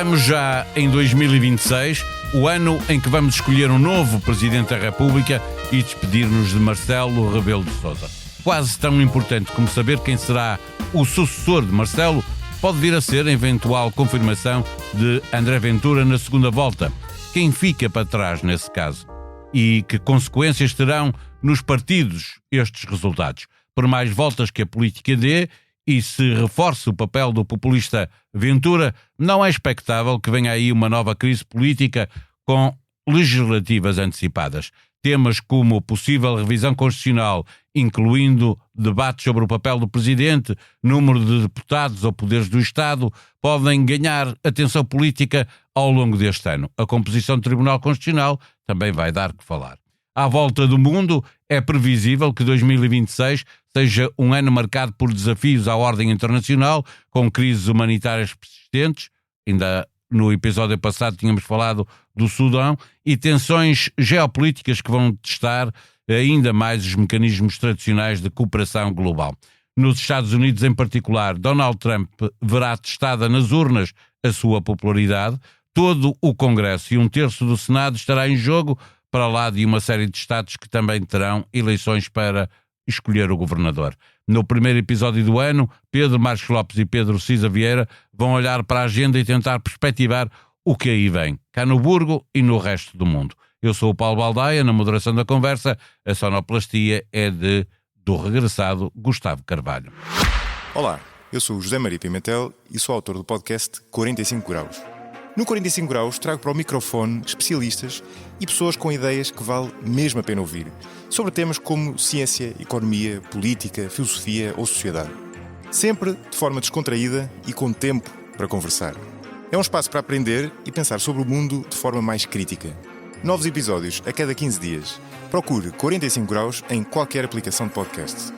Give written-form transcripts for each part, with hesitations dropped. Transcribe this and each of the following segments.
Estamos já em 2026, o ano em que vamos escolher um novo Presidente da República e despedir-nos de Marcelo Rebelo de Sousa. Quase tão importante como saber quem será o sucessor de Marcelo, pode vir a ser a eventual confirmação de André Ventura na segunda volta. Quem fica para trás nesse caso? E que consequências terão nos partidos estes resultados? Por mais voltas que a política dê e se reforce o papel do populista Ventura, não é expectável que venha aí uma nova crise política com legislativas antecipadas. Temas como possível revisão constitucional, incluindo debates sobre o papel do Presidente, número de deputados ou poderes do Estado, podem ganhar atenção política ao longo deste ano. A composição do Tribunal Constitucional também vai dar que falar. À volta do mundo, é previsível que 2026 seja um ano marcado por desafios à ordem internacional, com crises humanitárias persistentes, ainda no episódio passado tínhamos falado do Sudão, e tensões geopolíticas que vão testar ainda mais os mecanismos tradicionais de cooperação global. Nos Estados Unidos, em particular, Donald Trump verá testada nas urnas a sua popularidade. Todo o Congresso e um terço do Senado estará em jogo, para lá de uma série de estados que também terão eleições para escolher o governador. No primeiro episódio do ano, Pedro Marcos Lopes e Pedro Cisa Vieira vão olhar para a agenda e tentar perspectivar o que aí vem, cá no Burgo e no resto do mundo. Eu sou o Paulo Baldaia, na moderação da conversa, a sonoplastia é do regressado Gustavo Carvalho. Olá, eu sou o José Maria Pimentel e sou autor do podcast 45 Graus. No 45 Graus trago para o microfone especialistas e pessoas com ideias que vale mesmo a pena ouvir, sobre temas como ciência, economia, política, filosofia ou sociedade. Sempre de forma descontraída e com tempo para conversar. É um espaço para aprender e pensar sobre o mundo de forma mais crítica. Novos episódios a cada 15 dias. Procure 45 Graus em qualquer aplicação de podcast.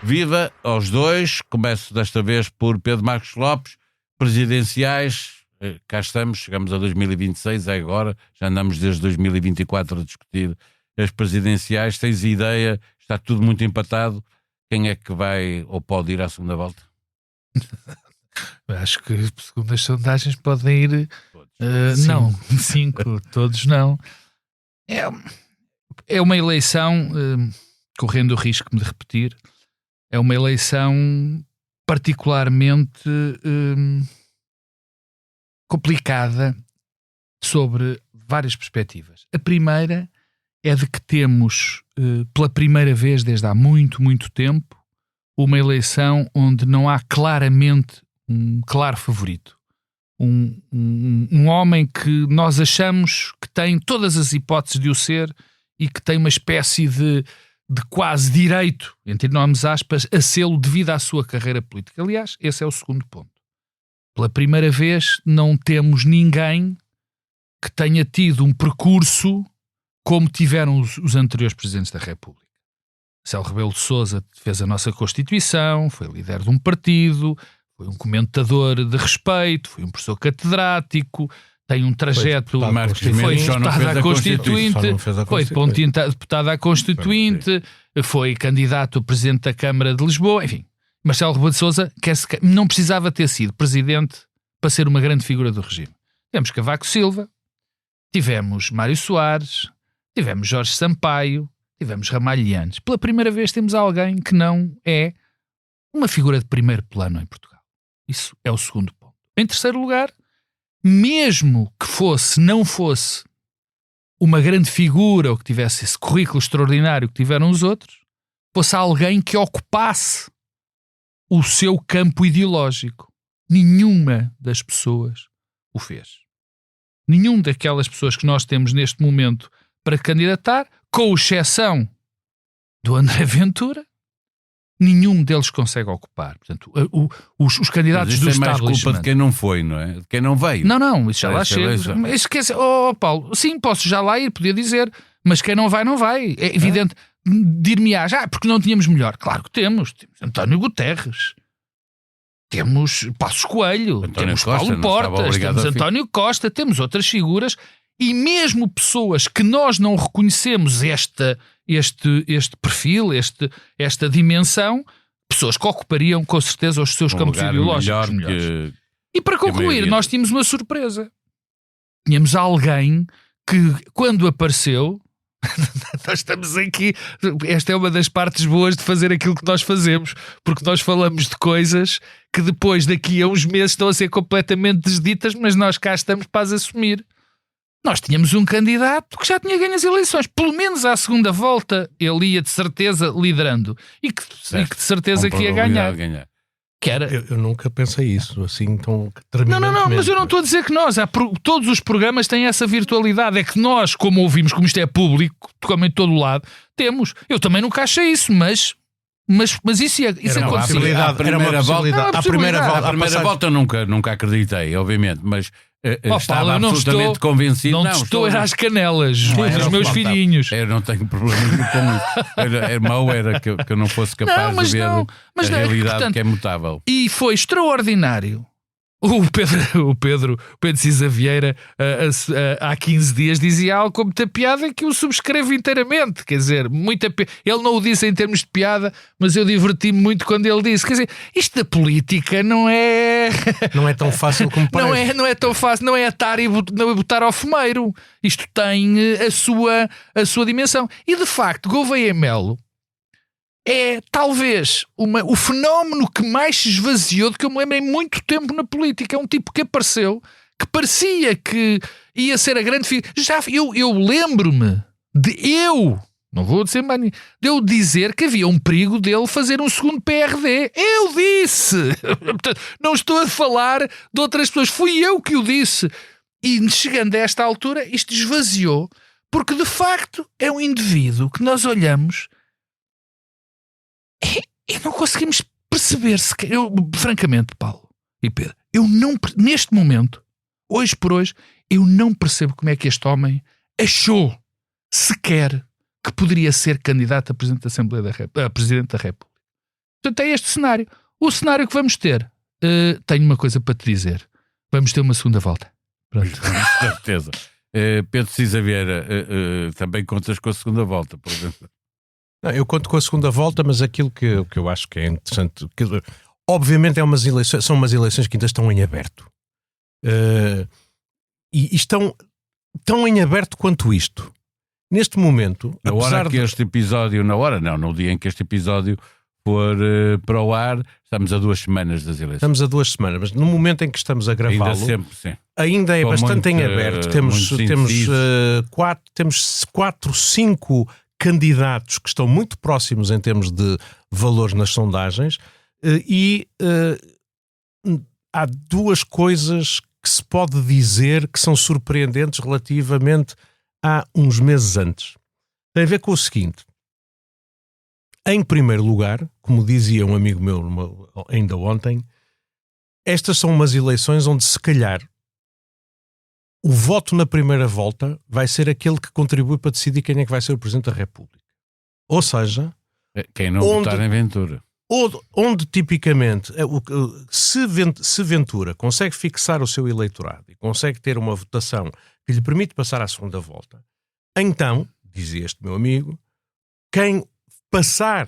Viva aos dois, começo desta vez por Pedro Marcos Lopes. Presidenciais, cá estamos, chegamos a 2026, é agora, já andamos desde 2024 a discutir as presidenciais. Tens ideia, está tudo muito empatado, quem é que vai ou pode ir à segunda volta? Acho que segundo as sondagens podem ir, não, 5, todos não. É uma eleição, correndo o risco de repetir, é uma eleição particularmente complicada sobre várias perspectivas. A primeira é de que temos, pela primeira vez desde há muito, muito tempo, uma eleição onde não há claramente um claro favorito. Um homem que nós achamos que tem todas as hipóteses de o ser e que tem uma espécie de quase direito, entre enormes aspas, a sê-lo devido à sua carreira política. Aliás, esse é o segundo ponto. Pela primeira vez não temos ninguém que tenha tido um percurso como tiveram os anteriores presidentes da República. Marcelo Rebelo de Sousa fez a nossa Constituição, foi líder de um partido, foi um comentador de respeito, foi um professor catedrático, tem um trajeto, foi deputado à Constituinte, foi deputado à Constituinte, foi candidato a Presidente da Câmara de Lisboa, enfim. Marcelo Rebelo de Sousa não precisava ter sido Presidente para ser uma grande figura do regime. Tivemos Cavaco Silva, tivemos Mário Soares, tivemos Jorge Sampaio, tivemos Ramalhianes. Pela primeira vez temos alguém que não é uma figura de primeiro plano em Portugal. Isso é o segundo ponto. Em terceiro lugar, mesmo que não fosse uma grande figura ou que tivesse esse currículo extraordinário que tiveram os outros, fosse alguém que ocupasse o seu campo ideológico. Nenhuma das pessoas o fez. Nenhum daquelas pessoas que nós temos neste momento para candidatar, com exceção do André Ventura, nenhum deles consegue ocupar. Portanto, os candidatos do establishment... Mas isso é mais culpa de quem não foi, não é? De quem não veio. Não, isso já lá chega. Esquece. Paulo, sim, posso já lá ir, podia dizer, mas quem não vai, não vai. É evidente. Dir-me-ás, porque não tínhamos melhor. Claro que temos. Temos António Guterres. Temos Passos Coelho. Temos Paulo Portas. Temos António Costa. Temos outras figuras. E mesmo pessoas que nós não reconhecemos este perfil, esta dimensão, pessoas que ocupariam com certeza os seus campos ideológicos melhores. E para concluir, nós tínhamos uma surpresa. Tínhamos alguém que, quando apareceu, nós estamos aqui. Esta é uma das partes boas de fazer aquilo que nós fazemos, porque nós falamos de coisas que depois, daqui a uns meses, estão a ser completamente desditas, mas nós cá estamos para as assumir. Nós tínhamos um candidato que já tinha ganho as eleições, pelo menos à segunda volta ele ia de certeza liderando e que de certeza que ia ganhar. Que era... eu nunca pensei isso, assim tão terminantemente. Não, mas eu não estou a dizer que nós, todos os programas têm essa virtualidade, é que nós, como ouvimos, como isto é público, como em todo o lado, temos. Eu também nunca achei isso, mas isso acontecia. A primeira volta nunca acreditei, obviamente, mas estava absolutamente convencido. Não estou era às canelas dos meus filhinhos. Eu não tenho problema com isso. Era mau, era que eu não fosse capaz de ver a realidade que é mutável. E foi extraordinário. O Pedro Cisa Vieira há 15 dias dizia algo com muita piada que eu subscrevo inteiramente, quer dizer, ele não o disse em termos de piada, mas eu diverti-me muito quando ele disse, quer dizer, isto da política não é tão fácil como parece. Não é tão fácil, não é atar e botar ao fumeiro, isto tem a sua dimensão, e de facto Gouveia Melo é talvez o fenómeno que mais se esvaziou de que eu me lembro em muito tempo na política. É um tipo que apareceu, que parecia que ia ser a grande figura. Eu lembro-me não vou dizer mais, de eu dizer que havia um perigo dele fazer um segundo PRD. Eu disse! Não estou a falar de outras pessoas. Fui eu que o disse. E chegando a esta altura, isto esvaziou, porque de facto é um indivíduo que nós olhamos e não conseguimos perceber se francamente, Paulo e Pedro, neste momento, hoje por hoje, eu não percebo como é que este homem achou sequer que poderia ser candidato a Presidente da República. Portanto, é este cenário. O cenário que vamos ter, tenho uma coisa para te dizer. Vamos ter uma segunda volta. Pronto. Com certeza. Pedro Cisa Vieira, também contas com a segunda volta, por exemplo. Não, eu conto com a segunda volta, mas aquilo que eu acho que é interessante, obviamente são umas eleições que ainda estão em aberto. E estão tão em aberto quanto isto. Neste momento, no dia em que este episódio for para o ar, estamos a 2 semanas das eleições. Estamos a 2 semanas, mas no momento em que estamos a gravá-lo, ainda é bastante em aberto. Temos 4, 5 candidatos que estão muito próximos em termos de valores nas sondagens, e há 2 coisas que se pode dizer que são surpreendentes relativamente a uns meses antes. Tem a ver com o seguinte: em primeiro lugar, como dizia um amigo meu ainda ontem, estas são umas eleições onde se calhar o voto na primeira volta vai ser aquele que contribui para decidir quem é que vai ser o Presidente da República. Ou seja, quem não votar em Ventura. Onde tipicamente, se Ventura consegue fixar o seu eleitorado e consegue ter uma votação que lhe permite passar à segunda volta, então, dizia este meu amigo, quem passar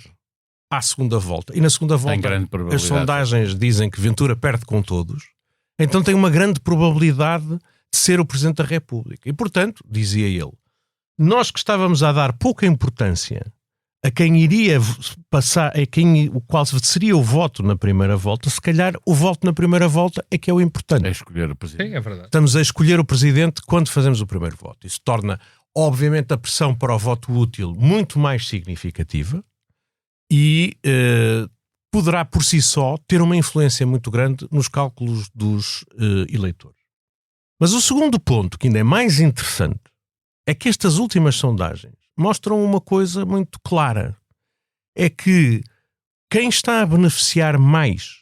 à segunda volta, e na segunda volta as sondagens dizem que Ventura perde com todos, então tem uma grande probabilidade de ser o Presidente da República. E, portanto, dizia ele, nós que estávamos a dar pouca importância a quem iria passar, o qual seria o voto na primeira volta, se calhar o voto na primeira volta é que é o importante. É escolher o Presidente. Sim, é verdade. Estamos a escolher o Presidente quando fazemos o primeiro voto. Isso torna, obviamente, a pressão para o voto útil muito mais significativa e poderá, por si só, ter uma influência muito grande nos cálculos dos eleitores. Mas o segundo ponto, que ainda é mais interessante, é que estas últimas sondagens mostram uma coisa muito clara. É que quem está a beneficiar mais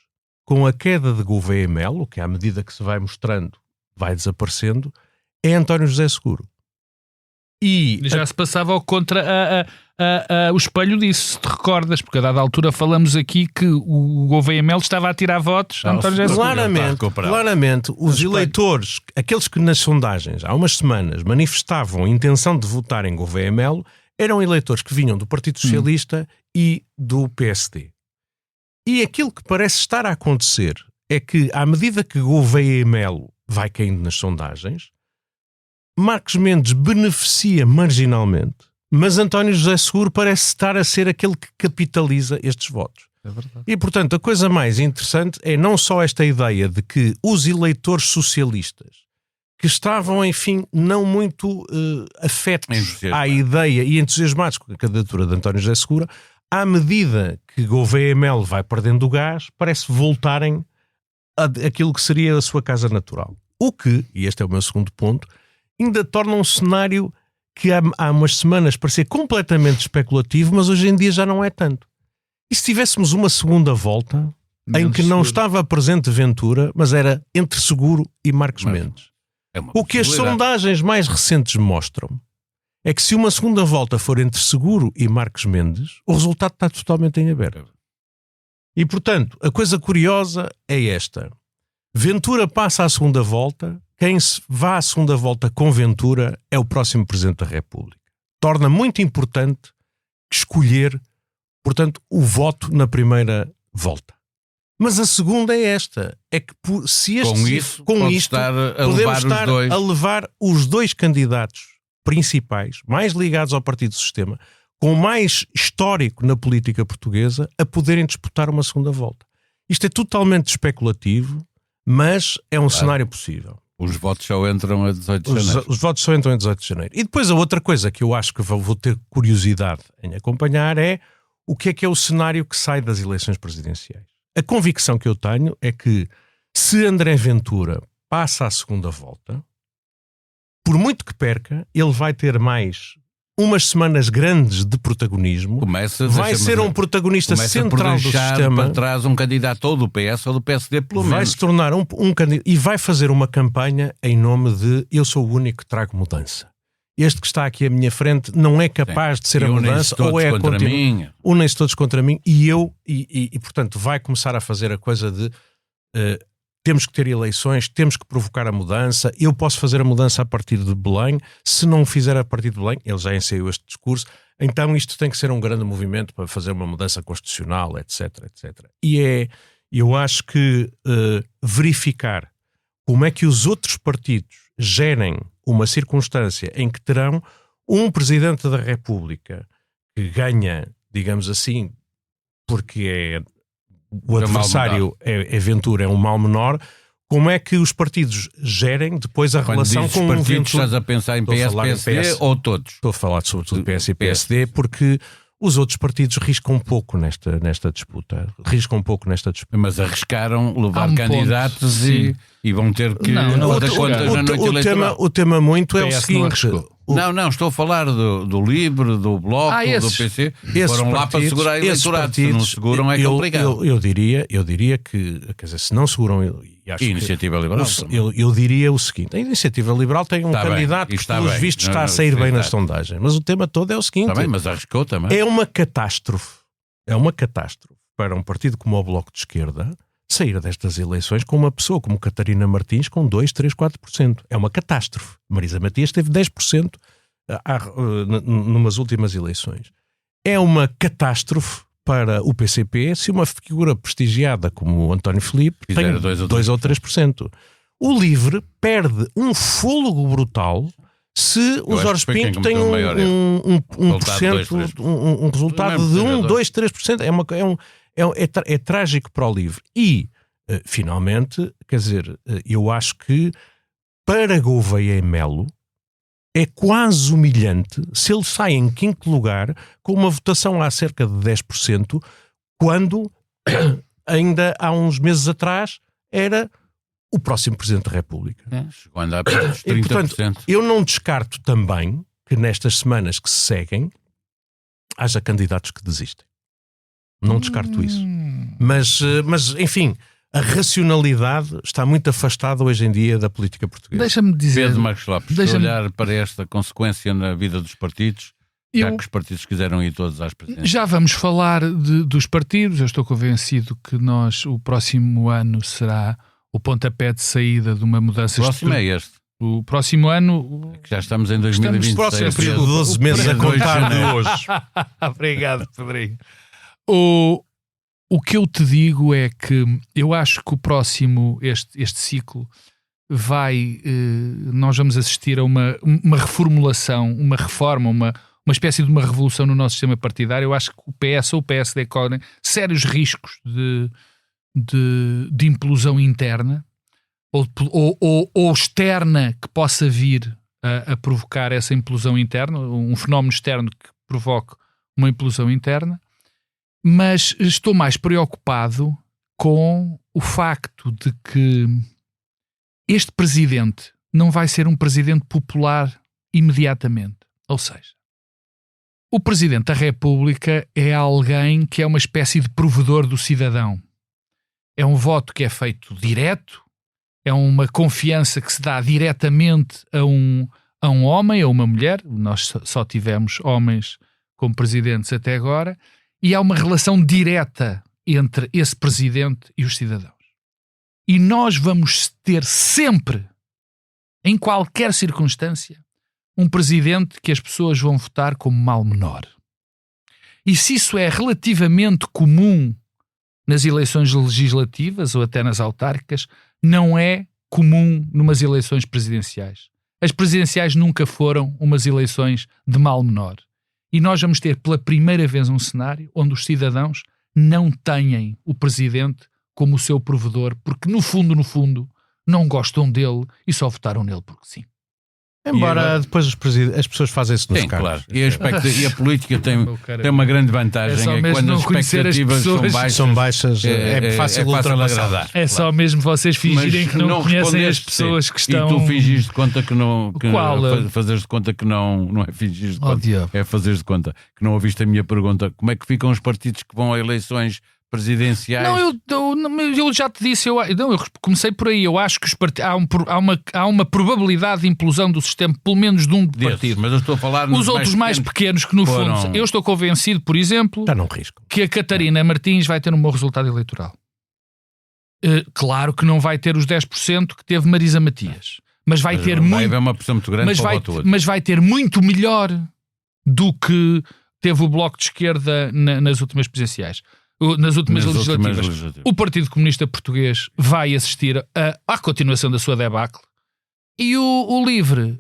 com a queda de Gouveia Melo, que à medida que se vai mostrando vai desaparecendo, é António José Seguro. E já se passava ao contra o espelho disso, se te recordas, porque a dada altura falamos aqui que o Gouveia Melo estava a tirar votos a António José Seguro. Claramente, os eleitores, aqueles que nas sondagens há umas semanas manifestavam a intenção de votar em Gouveia Melo, eram eleitores que vinham do Partido Socialista e do PSD. E aquilo que parece estar a acontecer é que, à medida que Gouveia e Melo vai caindo nas sondagens, Marcos Mendes beneficia marginalmente, mas António José Seguro parece estar a ser aquele que capitaliza estes votos. É verdade. E, portanto, a coisa mais interessante é não só esta ideia de que os eleitores socialistas, que estavam, enfim, não muito afetos à ideia e entusiasmados com a candidatura de António José Seguro, à medida que Gouveia e Melo vai perdendo o gás, parece voltarem àquilo que seria a sua casa natural. O que, e este é o meu segundo ponto, ainda torna um cenário que há umas semanas parecia completamente especulativo, mas hoje em dia já não é tanto. E se tivéssemos uma segunda volta em que não estava presente Ventura, mas era entre Seguro e Marcos Mendes? O que as sondagens mais recentes mostram é que se uma segunda volta for entre Seguro e Marcos Mendes, o resultado está totalmente em aberto. E, portanto, a coisa curiosa é esta. Ventura passa à segunda volta, quem vá à segunda volta com Ventura é o próximo Presidente da República. Torna muito importante escolher, portanto, o voto na primeira volta. Mas a segunda é esta, é que se este, com isto podemos estar a levar os dois candidatos principais, mais ligados ao Partido do Sistema, com mais histórico na política portuguesa, a poderem disputar uma segunda volta. Isto é totalmente especulativo, mas é um cenário possível. Os votos só entram a 18 de janeiro. Os votos só entram a 18 de janeiro. E depois a outra coisa que eu acho que vou ter curiosidade em acompanhar é o que é o cenário que sai das eleições presidenciais. A convicção que eu tenho é que se André Ventura passa à segunda volta, por muito que perca, ele vai ter mais umas semanas grandes de protagonismo. Vai ser um protagonista central do sistema. Para trás um candidato ou do PS ou do PSD, pelo menos. Vai se tornar um candidato e vai fazer uma campanha em nome de eu sou o único que trago mudança. Este que está aqui à minha frente não é capaz de ser a mudança, ou é contra mim. Unem-se todos contra mim e portanto vai começar a fazer a coisa de temos que ter eleições, temos que provocar a mudança, eu posso fazer a mudança a partir de Belém, se não o fizer a partir de Belém, ele já ensaiou este discurso, então isto tem que ser um grande movimento para fazer uma mudança constitucional, etc, etc. E eu acho que verificar como é que os outros partidos gerem uma circunstância em que terão um Presidente da República que ganha, digamos assim, porque o adversário é Ventura, é um mal menor, como é que os partidos gerem depois a relação com o Ventura? Estás a pensar em PS, PSD ou todos? Estou a falar sobretudo PS e PSD, porque os outros partidos riscam um pouco nesta disputa. Mas arriscaram levar candidatos e vão ter que... O tema muito é o seguinte... Não, estou a falar do Livre, do Bloco, do PC. Foram lá para segurar eleitorado. Se não seguram é complicado. Eu diria que, quer dizer, se não seguram... E a Iniciativa Liberal? Eu diria o seguinte, a Iniciativa Liberal tem um candidato que, pelos vistos, está a sair bem nas sondagens. Mas o tema todo é o seguinte... Está bem, mas arriscou também. É uma catástrofe para um partido como o Bloco de Esquerda sair destas eleições com uma pessoa como Catarina Martins com 2, 3, 4%. É uma catástrofe. Marisa Matias teve 10% numas últimas eleições. É uma catástrofe para o PCP se uma figura prestigiada como o António Filipe tem 2 ou 3%. O Livre perde um fôlego brutal se o Jorge Pinto tem um resultado de 1, 2, 3%. É trágico para o Livre. E, finalmente, quer dizer, eu acho que para Gouveia e Melo é quase humilhante se ele sai em quinto lugar com uma votação há cerca de 10%, quando ainda há uns meses atrás era o próximo Presidente da República. Chegou a andar para os 30%. E, portanto, eu não descarto também que nestas semanas que se seguem haja candidatos que desistem. Não descarto isso. Mas, enfim, a racionalidade está muito afastada hoje em dia da política portuguesa. Deixa-me dizer... Pedro Marcos Lopes, olhar para esta consequência na vida dos partidos, já que os partidos quiseram ir todos às presidências. Já vamos falar dos partidos. Eu estou convencido que o próximo ano será o pontapé de saída de uma mudança... O próximo é este. O próximo ano... Que já estamos em 2026. Estamos próximo período de 12 meses a contar de hoje. Obrigado, Pedrinho. O O que eu te digo é que eu acho que o próximo, este ciclo, nós vamos assistir a uma reformulação, uma reforma, uma espécie de uma revolução no nosso sistema partidário. Eu acho que o PS ou o PSD correm sérios riscos de implosão interna ou externa que possa vir a provocar essa implosão interna, um fenómeno externo que provoque uma implosão interna. Mas estou mais preocupado com o facto de que este presidente não vai ser um presidente popular imediatamente. Ou seja, o presidente da República é alguém que é uma espécie de provedor do cidadão. É um voto que é feito direto, é uma confiança que se dá diretamente a um homem, a uma mulher. Nós só tivemos homens como presidentes até agora. E há uma relação direta entre esse presidente e os cidadãos. E nós vamos ter sempre, em qualquer circunstância, um presidente que as pessoas vão votar como mal menor. E se isso é relativamente comum nas eleições legislativas ou até nas autárquicas, não é comum numas eleições presidenciais. As presidenciais nunca foram umas eleições de mal menor. E nós vamos ter pela primeira vez um cenário onde os cidadãos não têm o presidente como o seu provedor, porque no fundo, não gostam dele e só votaram nele porque sim. Embora depois as pessoas fazem isso nos Sim, cargos. claro. E a política tem uma grande vantagem. É quando quando não as conhecer as expectativas pessoas. são baixas, é fácil ultrapassar. agradar. É só mesmo vocês fingirem Mas que não conhecem as respondeste, pessoas sim. que estão... E tu fingires de conta que não... Qual? Fazeres de conta que não é fingires de conta. diabo. É fazeres de conta que não ouviste a minha pergunta. Como é que ficam os partidos que vão a eleições presidenciais? Eu já te disse, eu comecei por aí. Eu acho que há uma probabilidade de implosão do sistema, pelo menos de um partido. Mas eu estou a falar Os outros mais pequenos que no fundo, eu estou convencido, por exemplo, Está num risco. que a Catarina Martins vai ter um bom resultado eleitoral. Claro que não vai ter os 10% que teve Marisa Matias, mas vai ter muito. Vai haver uma pressão muito grande para o voto outro. Mas vai ter muito melhor do que teve o Bloco de Esquerda nas últimas presidenciais. Nas últimas legislativas. O Partido Comunista Português vai assistir à continuação da sua debacle. E o Livre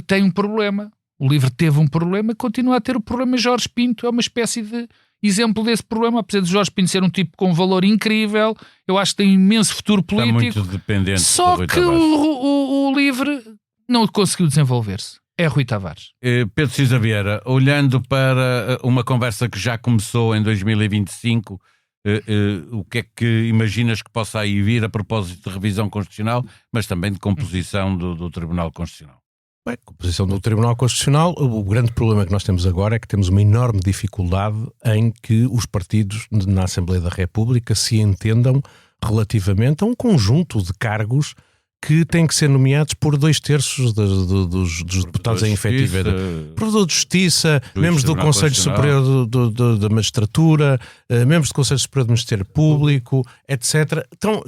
tem um problema. O Livre teve um problema e continua a ter o problema. Jorge Pinto é uma espécie de exemplo desse problema. Apesar de Jorge Pinto ser um tipo com valor incrível, eu acho que tem imenso futuro político. Está muito dependente. Só que o Livre não conseguiu desenvolver-se. É Rui Tavares. Pedro Cisa Vieira, olhando para uma conversa que já começou em 2025, o que é que imaginas que possa aí vir a propósito de revisão constitucional, mas também de composição do Tribunal Constitucional? Bem, a composição do Tribunal Constitucional, o grande problema que nós temos agora é que temos uma enorme dificuldade em que os partidos na Assembleia da República se entendam relativamente a um conjunto de cargos que têm que ser nomeados por 2/3 dos deputados em efetividade. Provedor de Justiça, membros do Conselho Superior da Magistratura, membros do Conselho Superior do Ministério Público, etc. Estão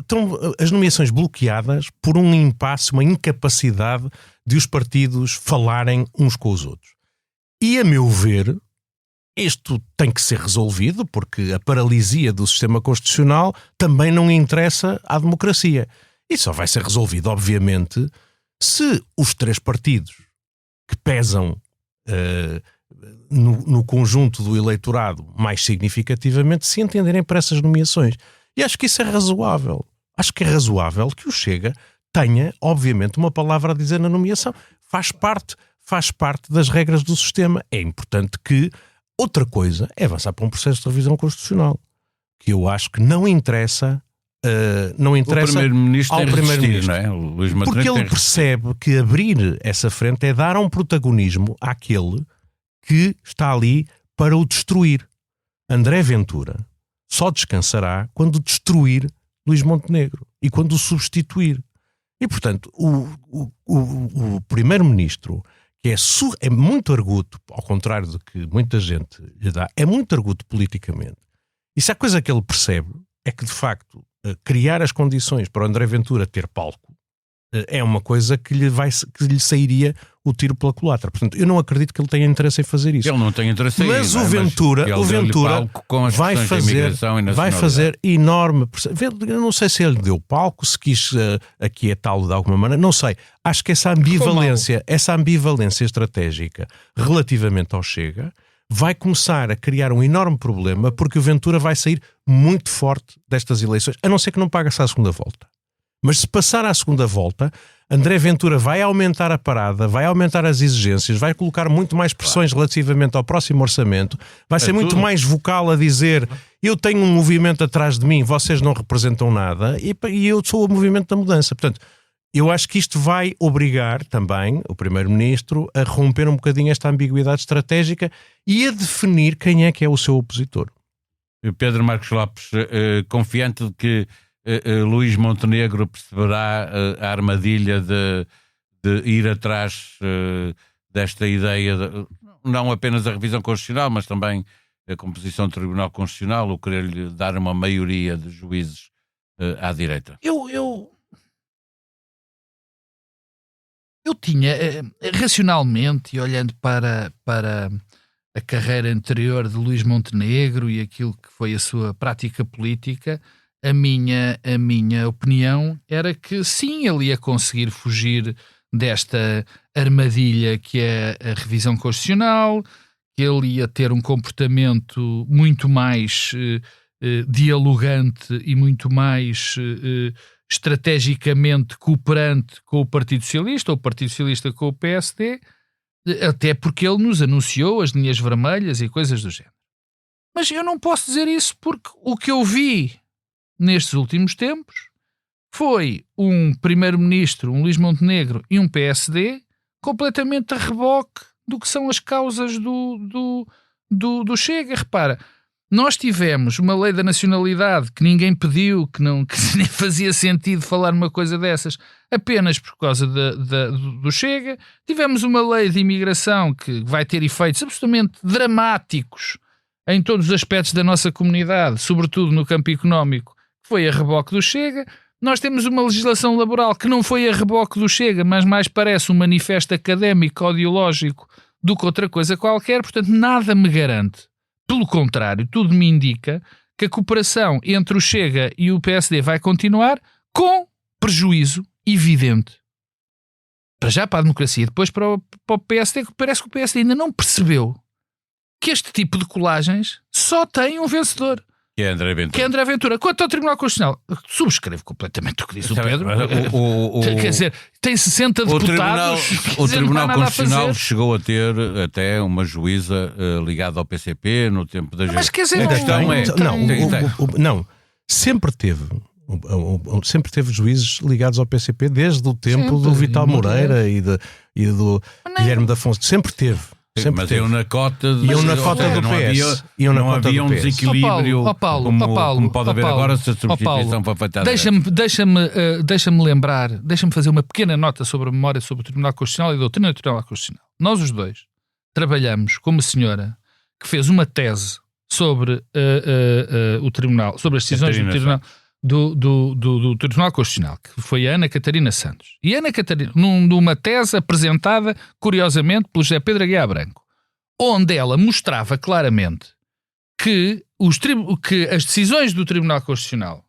as nomeações bloqueadas por um impasse, uma incapacidade de os partidos falarem uns com os outros. E, a meu ver, isto tem que ser resolvido, porque a paralisia do sistema constitucional também não interessa à democracia. E só vai ser resolvido, obviamente, se os 3 partidos que pesam no conjunto do eleitorado mais significativamente se entenderem para essas nomeações. E acho que isso é razoável. Acho que é razoável que o Chega tenha, obviamente, uma palavra a dizer na nomeação. Faz parte das regras do sistema. É importante que outra coisa é avançar para um processo de revisão constitucional, que eu acho que não interessa o Primeiro-Ministro ao Primeiro-Ministro, não é? O Luís Montenegro porque ele percebe que abrir essa frente é dar um protagonismo àquele que está ali para o destruir. André Ventura só descansará quando destruir Luís Montenegro e quando o substituir. E, portanto, o Primeiro-Ministro, que é muito arguto, ao contrário do que muita gente lhe dá, é muito arguto politicamente. E se há coisa que ele percebe é que, de facto, criar as condições para o André Ventura ter palco é uma coisa que lhe sairia o tiro pela culatra. Portanto, eu não acredito que ele tenha interesse em fazer isso. Ele não tem interesse em Mas o Ventura vai fazer enorme... Eu não sei se ele deu palco, se quis aquietá-lo de alguma maneira, não sei. Acho que essa ambivalência estratégica relativamente ao Chega vai começar a criar um enorme problema, porque o Ventura vai sair muito forte destas eleições, a não ser que não pague-se à segunda volta. Mas se passar à segunda volta, André Ventura vai aumentar a parada, vai aumentar as exigências, vai colocar muito mais pressões relativamente ao próximo orçamento, vai ser muito mais vocal a dizer: eu tenho um movimento atrás de mim, vocês não representam nada, e eu sou o movimento da mudança. Portanto, eu acho que isto vai obrigar também o Primeiro-Ministro a romper um bocadinho esta ambiguidade estratégica e a definir quem é que é o seu opositor. Pedro Marcos Lopes, confiante de que Luís Montenegro perceberá a armadilha de ir atrás desta ideia, não apenas da revisão constitucional, mas também a composição do Tribunal Constitucional, o querer-lhe dar uma maioria de juízes à direita? Eu tinha, racionalmente, e olhando para a carreira anterior de Luís Montenegro e aquilo que foi a sua prática política, a minha opinião era que sim, ele ia conseguir fugir desta armadilha que é a revisão constitucional, que ele ia ter um comportamento muito mais dialogante e muito mais estrategicamente cooperante com o Partido Socialista, ou o Partido Socialista com o PSD, até porque ele nos anunciou as linhas vermelhas e coisas do género. Mas eu não posso dizer isso, porque o que eu vi nestes últimos tempos foi um Primeiro-Ministro, um Luís Montenegro e um PSD completamente a reboque do que são as causas do Chega. Repara, nós tivemos uma lei da nacionalidade que ninguém pediu, que nem fazia sentido falar numa coisa dessas, apenas por causa do Chega. Tivemos uma lei de imigração que vai ter efeitos absolutamente dramáticos em todos os aspectos da nossa comunidade, sobretudo no campo económico, que foi a reboque do Chega. Nós temos uma legislação laboral que não foi a reboque do Chega, mas mais parece um manifesto académico ou ideológico do que outra coisa qualquer. Portanto, nada me garante. Pelo contrário, tudo me indica que a cooperação entre o Chega e o PSD vai continuar com prejuízo evidente. Para já para a democracia, depois para o PSD, que parece que o PSD ainda não percebeu que este tipo de colagens só tem um vencedor. Que é André Ventura. Quanto ao Tribunal Constitucional, subscrevo completamente o que disse o Pedro. Quer dizer, tem 60 deputados. O Tribunal Constitucional chegou a ter até uma juíza ligada ao PCP no tempo da... Mas quer dizer, não, sempre teve juízes ligados ao PCP desde o tempo do Vital Moreira e do Guilherme da Fonseca. Sempre teve. Mas iam na cota do PS. Não havia um desequilíbrio como pode haver agora se a substituição for feita. Deixa-me lembrar, deixa-me fazer uma pequena nota sobre a memória sobre o Tribunal Constitucional e a doutrina do Tribunal Constitucional. Nós os dois trabalhamos com uma senhora que fez uma tese sobre o Tribunal, sobre as decisões do Tribunal do Tribunal Constitucional, que foi a Ana Catarina Santos. E a Ana Catarina, numa tese apresentada, curiosamente, pelo José Pedro Aguiar Branco, onde ela mostrava claramente que as decisões do Tribunal Constitucional,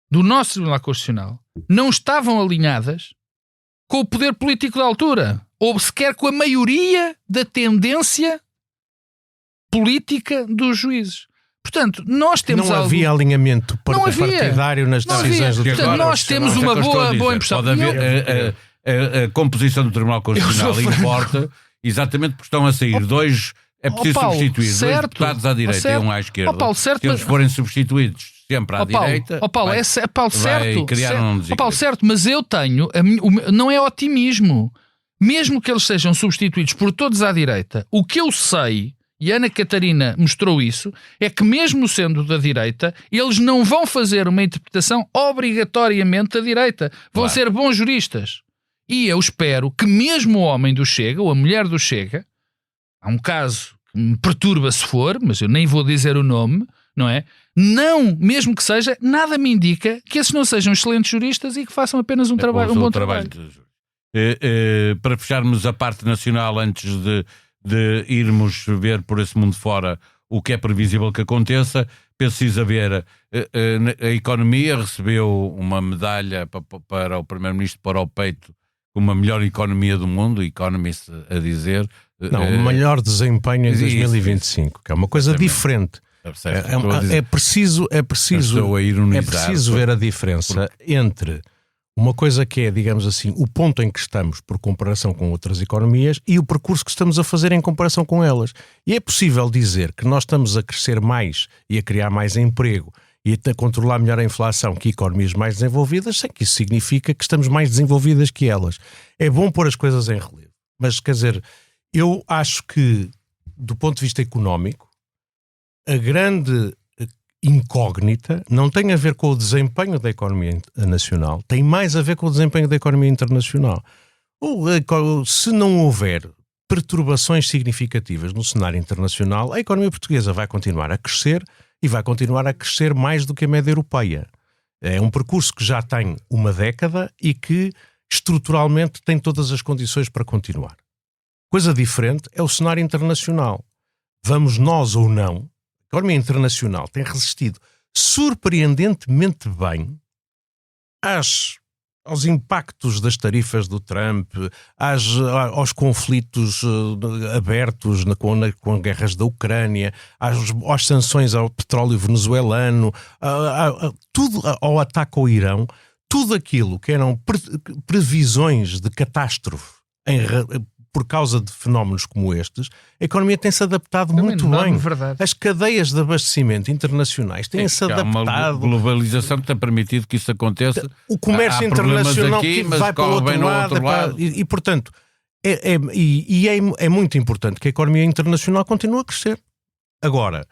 do nosso Tribunal Constitucional, não estavam alinhadas com o poder político da altura, ou sequer com a maioria da tendência política dos juízes. Portanto, nós temos havia alinhamento partidário nas decisões do Tribunal. Nós temos uma boa impressão. Pode haver a composição do Tribunal Constitucional importa, exatamente porque estão a sair dois. É preciso substituir dois deputados à direita e um à esquerda. Se eles forem substituídos sempre à direita, vai criar um desequilíbrio. Certo, mas eu tenho, não é otimismo. Mesmo que eles sejam substituídos por todos à direita, o que eu sei, e a Ana Catarina mostrou isso, é que mesmo sendo da direita, eles não vão fazer uma interpretação obrigatoriamente da direita. Vão ser bons juristas. E eu espero que mesmo o homem do Chega, ou a mulher do Chega, há um caso que me perturba se for, mas eu nem vou dizer o nome, não é? Não, mesmo que seja, nada me indica que esses não sejam excelentes juristas e que façam apenas um bom trabalho. Para fecharmos a parte nacional, antes de irmos ver por esse mundo fora o que é previsível que aconteça, precisa ver, a economia recebeu uma medalha para o Primeiro-Ministro para o peito, como a melhor economia do mundo, Economist a dizer. Não, o melhor desempenho em 2025, que é uma coisa diferente. É preciso ver a diferença entre uma coisa que é, digamos assim, o ponto em que estamos por comparação com outras economias e o percurso que estamos a fazer em comparação com elas. E é possível dizer que nós estamos a crescer mais e a criar mais emprego e a controlar melhor a inflação que economias mais desenvolvidas, sem que isso significa que estamos mais desenvolvidas que elas. É bom pôr as coisas em relevo. Mas, quer dizer, eu acho que, do ponto de vista económico, a grande incógnita não tem a ver com o desempenho da economia nacional, tem mais a ver com o desempenho da economia internacional. Se não houver perturbações significativas no cenário internacional, a economia portuguesa vai continuar a crescer e vai continuar a crescer mais do que a média europeia. É um percurso que já tem uma década e que estruturalmente tem todas as condições para continuar. Coisa diferente é o cenário internacional. Vamos nós ou não, a economia internacional tem resistido surpreendentemente bem aos impactos das tarifas do Trump, aos conflitos abertos com guerras da Ucrânia, às sanções ao petróleo venezuelano, tudo ao ataque ao Irão, tudo aquilo que eram previsões de catástrofe por causa de fenómenos como estes, a economia tem-se adaptado muito bem. As cadeias de abastecimento internacionais têm-se adaptado. Há uma globalização que tem permitido que isso aconteça. O comércio internacional aqui, vai para o outro lado. E portanto, é muito importante que a economia internacional continue a crescer. Agora,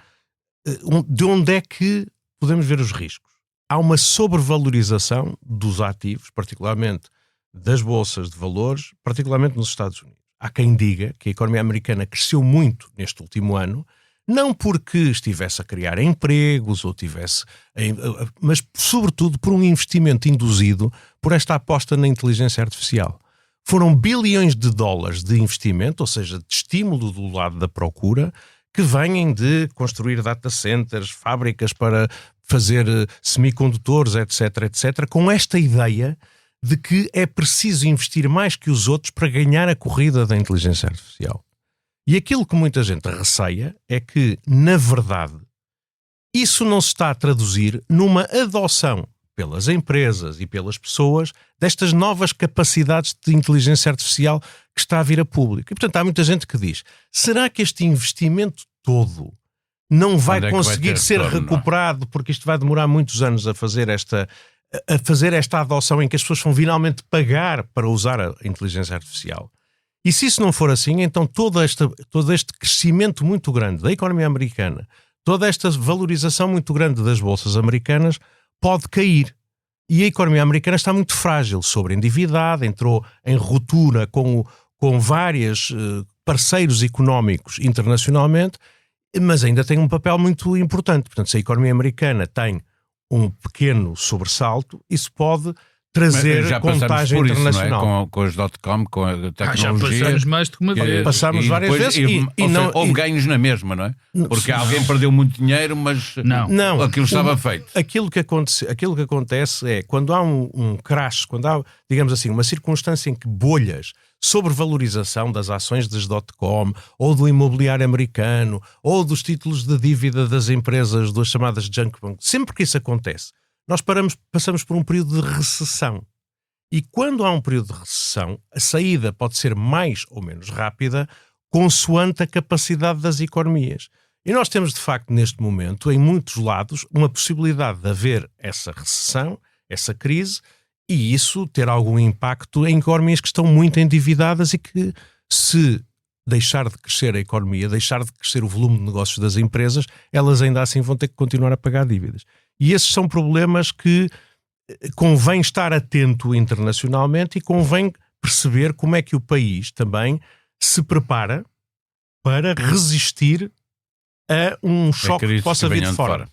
de onde é que podemos ver os riscos? Há uma sobrevalorização dos ativos, particularmente das bolsas de valores, particularmente nos Estados Unidos. Há quem diga que a economia americana cresceu muito neste último ano, não porque estivesse a criar empregos, mas sobretudo por um investimento induzido por esta aposta na inteligência artificial. Foram bilhões de dólares de investimento, ou seja, de estímulo do lado da procura, que vêm de construir data centers, fábricas para fazer semicondutores, etc., com esta ideia de que é preciso investir mais que os outros para ganhar a corrida da inteligência artificial. E aquilo que muita gente receia é que, na verdade, isso não se está a traduzir numa adoção pelas empresas e pelas pessoas destas novas capacidades de inteligência artificial que está a vir a público. E, portanto, há muita gente que diz, será que este investimento todo não vai conseguir ser recuperado porque isto vai demorar muitos anos a fazer esta adoção em que as pessoas vão finalmente pagar para usar a inteligência artificial? E se isso não for assim, então todo este crescimento muito grande da economia americana, toda esta valorização muito grande das bolsas americanas pode cair. E a economia americana está muito frágil, sobreendividada, entrou em ruptura com vários parceiros económicos internacionalmente, mas ainda tem um papel muito importante. Portanto, se a economia americana tem um pequeno sobressalto, isso pode trazer contagem internacional. Não é? Com as .com, com a tecnologia. Já passamos mais do que uma vez. Passámos várias vezes. Houve ganhos na mesma, não é? Porque alguém perdeu muito dinheiro, mas não, aquilo estava feito. Aquilo que acontece é, quando há um crash, quando há, digamos assim, uma circunstância em que bolhas, sobrevalorização das ações das .com, ou do imobiliário americano, ou dos títulos de dívida das empresas, das chamadas junk bonds, sempre que isso acontece, nós passamos por um período de recessão. E quando há um período de recessão, a saída pode ser mais ou menos rápida, consoante a capacidade das economias. E nós temos, de facto, neste momento, em muitos lados, uma possibilidade de haver essa recessão, essa crise, e isso ter algum impacto em economias que estão muito endividadas e que, se deixar de crescer a economia, deixar de crescer o volume de negócios das empresas, elas ainda assim vão ter que continuar a pagar dívidas. E esses são problemas que convém estar atento internacionalmente e convém perceber como é que o país também se prepara para resistir a um choque que possa vir de fora.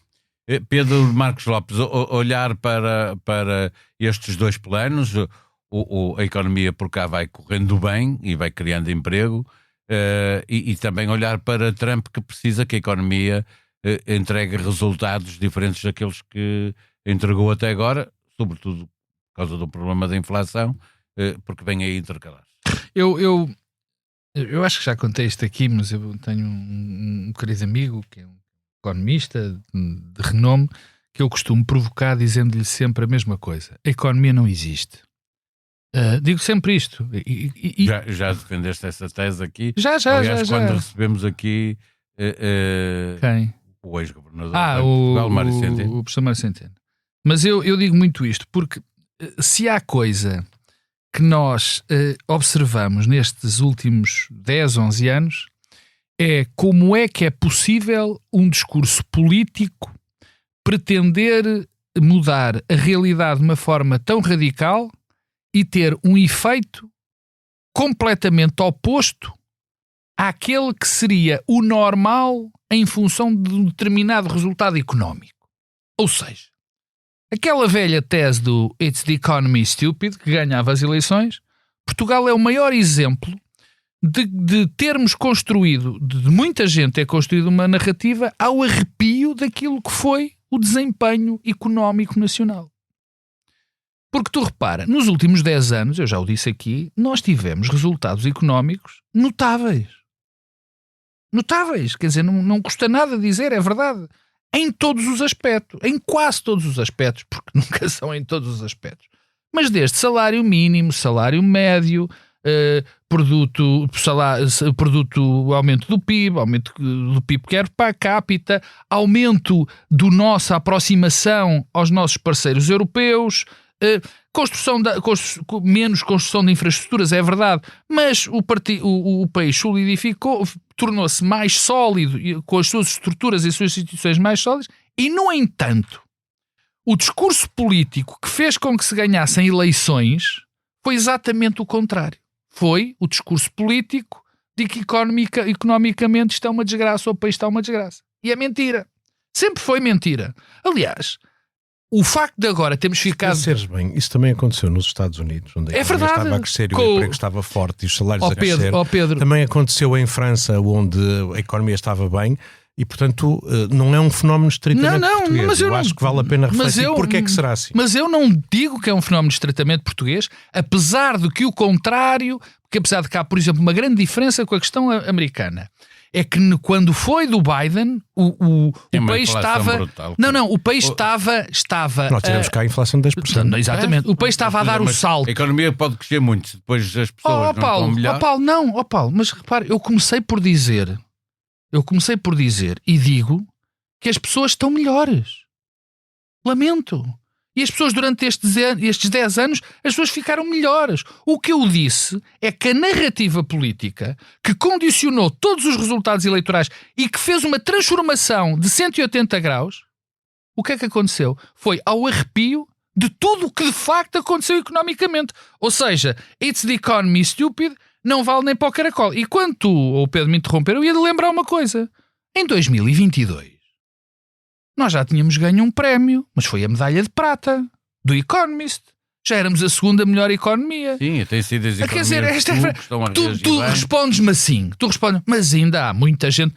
Pedro Marcos Lopes, olhar para estes dois planos, a economia por cá vai correndo bem e vai criando emprego, e também olhar para Trump, que precisa que a economia entregue resultados diferentes daqueles que entregou até agora, sobretudo por causa do problema da inflação, porque vem aí intercalar. Eu acho que já contei isto aqui, mas eu tenho um querido amigo que é um economista de renome, que eu costumo provocar dizendo-lhe sempre a mesma coisa: a economia não existe. Digo sempre isto. Já defendeste essa tese aqui? Aliás, quando recebemos aqui quem? O ex-governador de Portugal, Mário Centeno. O professor Mário Centeno. Mas eu digo muito isto, porque se há coisa que nós observamos nestes últimos 10, 11 anos, é como é que é possível um discurso político pretender mudar a realidade de uma forma tão radical e ter um efeito completamente oposto àquele que seria o normal em função de um determinado resultado económico. Ou seja, aquela velha tese do "It's the economy stupid", que ganhava as eleições, Portugal é o maior exemplo de termos construído, de muita gente ter construído uma narrativa ao arrepio daquilo que foi o desempenho económico nacional. Porque tu repara, nos últimos 10 anos, eu já o disse aqui, nós tivemos resultados económicos notáveis. Notáveis, quer dizer, não custa nada dizer, é verdade. Em todos os aspectos, em quase todos os aspectos, porque nunca são em todos os aspectos. Mas desde salário mínimo, salário médio, aumento do PIB, aumento do PIB per capita, aumento da nossa aproximação aos nossos parceiros europeus, menos construção de infraestruturas, é verdade, mas o país solidificou, tornou-se mais sólido com as suas estruturas e as suas instituições mais sólidas, e no entanto o discurso político que fez com que se ganhassem eleições foi exatamente o contrário. Foi o discurso político de que economicamente isto é uma desgraça, ou o país está uma desgraça. E é mentira. Sempre foi mentira. Aliás, o facto de agora termos ficado... bem, isso também aconteceu nos Estados Unidos, onde a economia estava a crescer e o emprego estava forte e os salários a crescer. Pedro. Também aconteceu em França, onde a economia estava bem. E, portanto, não é um fenómeno estritamente português. Mas eu acho que vale a pena refletir porque é que será assim. Mas eu não digo que é um fenómeno estritamente português, apesar de que o contrário, porque apesar de que há, por exemplo, uma grande diferença com a questão americana, é que quando foi do Biden, o país estava... Brutal. O país estava... Nós tivemos cá a inflação de 10%. Exatamente. O país estava a dar o salto. A economia pode crescer muito, depois as pessoas não estão melhor. Paulo, mas repare, eu comecei por dizer e digo que as pessoas estão melhores. Lamento. E as pessoas durante estes 10 anos, as pessoas ficaram melhores. O que eu disse é que a narrativa política que condicionou todos os resultados eleitorais e que fez uma transformação de 180 graus, o que é que aconteceu? Foi ao arrepio de tudo o que de facto aconteceu economicamente. Ou seja, "It's the economy stupid", não vale nem para o caracol. E quando tu, ou o Pedro, me interromper, eu ia lhe lembrar uma coisa. Em 2022, nós já tínhamos ganho um prémio, mas foi a medalha de prata do Economist. Já éramos a segunda melhor economia. Sim, tem sido as economias que estão a tu respondes-me assim. Mas ainda há muita gente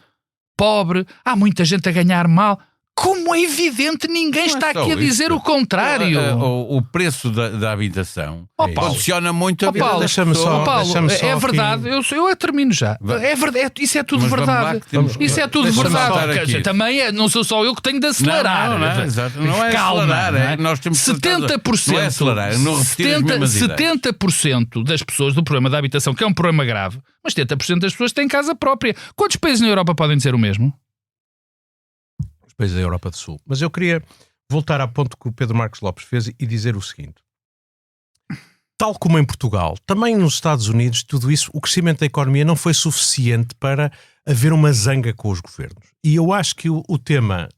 pobre, há muita gente a ganhar mal. Como é evidente, ninguém está aqui a dizer o contrário. O preço da habitação condiciona muito a vida. Paulo, deixa-me só é verdade, eu termino já. É verdade, isso é tudo verdade. Isso é tudo verdade. Também não sou só eu que tenho de acelerar. Não é acelerar. Nós temos 70%, não é acelerar, não repetir as mesmas ideias. 70% das pessoas do problema da habitação, que é um problema grave, mas 70% das pessoas têm casa própria. Quantos países na Europa podem dizer o mesmo? Países da Europa do Sul. Mas eu queria voltar ao ponto que o Pedro Marcos Lopes fez e dizer o seguinte: tal como em Portugal, também nos Estados Unidos, tudo isso, o crescimento da economia não foi suficiente para haver uma zanga com os governos. E eu acho que o tema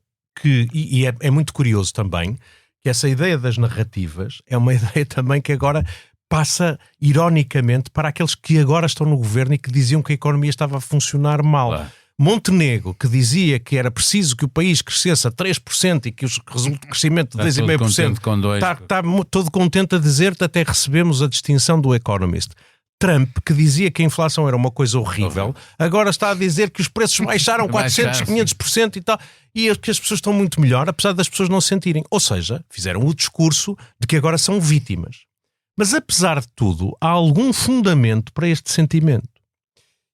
é muito curioso também, que essa ideia das narrativas é uma ideia também que agora passa ironicamente para aqueles que agora estão no governo e que diziam que a economia estava a funcionar mal. Montenegro, que dizia que era preciso que o país crescesse a 3% e que o crescimento de 2,5% está todo contente a dizer-te, até recebemos a distinção do Economist. Trump, que dizia que a inflação era uma coisa horrível, agora está a dizer que os preços baixaram 400%, 500% e tal, e que as pessoas estão muito melhor, apesar das pessoas não sentirem. Ou seja, fizeram o discurso de que agora são vítimas. Mas, apesar de tudo, há algum fundamento para este sentimento.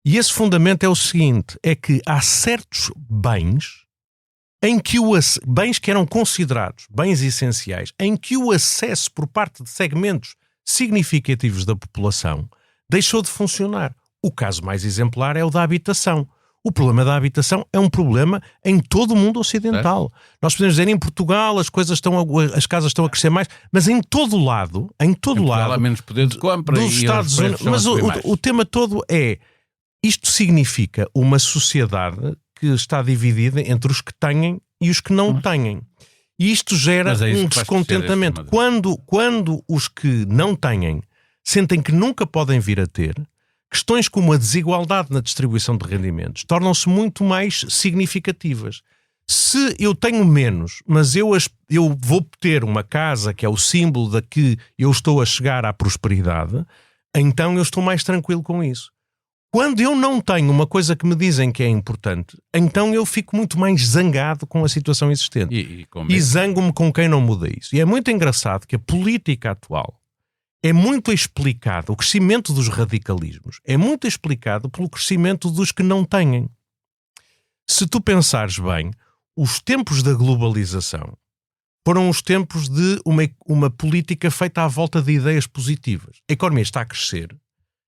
E esse fundamento é o seguinte, é que há certos bens em que bens que eram considerados bens essenciais, em que o acesso por parte de segmentos significativos da população deixou de funcionar. O caso mais exemplar é o da habitação. O problema da habitação é um problema em todo o mundo ocidental. Nós podemos dizer, em Portugal as casas estão a crescer mais, mas em todo lado, há menos poder de compra dos Estados Unidos. Mas o tema todo é, isto significa uma sociedade que está dividida entre os que têm e os que não têm. E isto gera um descontentamento. Quando os que não têm sentem que nunca podem vir a ter, questões como a desigualdade na distribuição de rendimentos tornam-se muito mais significativas. Se eu tenho menos, mas eu vou ter uma casa que é o símbolo de que eu estou a chegar à prosperidade, então eu estou mais tranquilo com isso. Quando eu não tenho uma coisa que me dizem que é importante, então eu fico muito mais zangado com a situação existente. E zango-me com quem não muda isso. E é muito engraçado que a política atual é muito explicado, o crescimento dos radicalismos é muito explicado pelo crescimento dos que não têm. Se tu pensares bem, os tempos da globalização foram os tempos de uma política feita à volta de ideias positivas. A economia está a crescer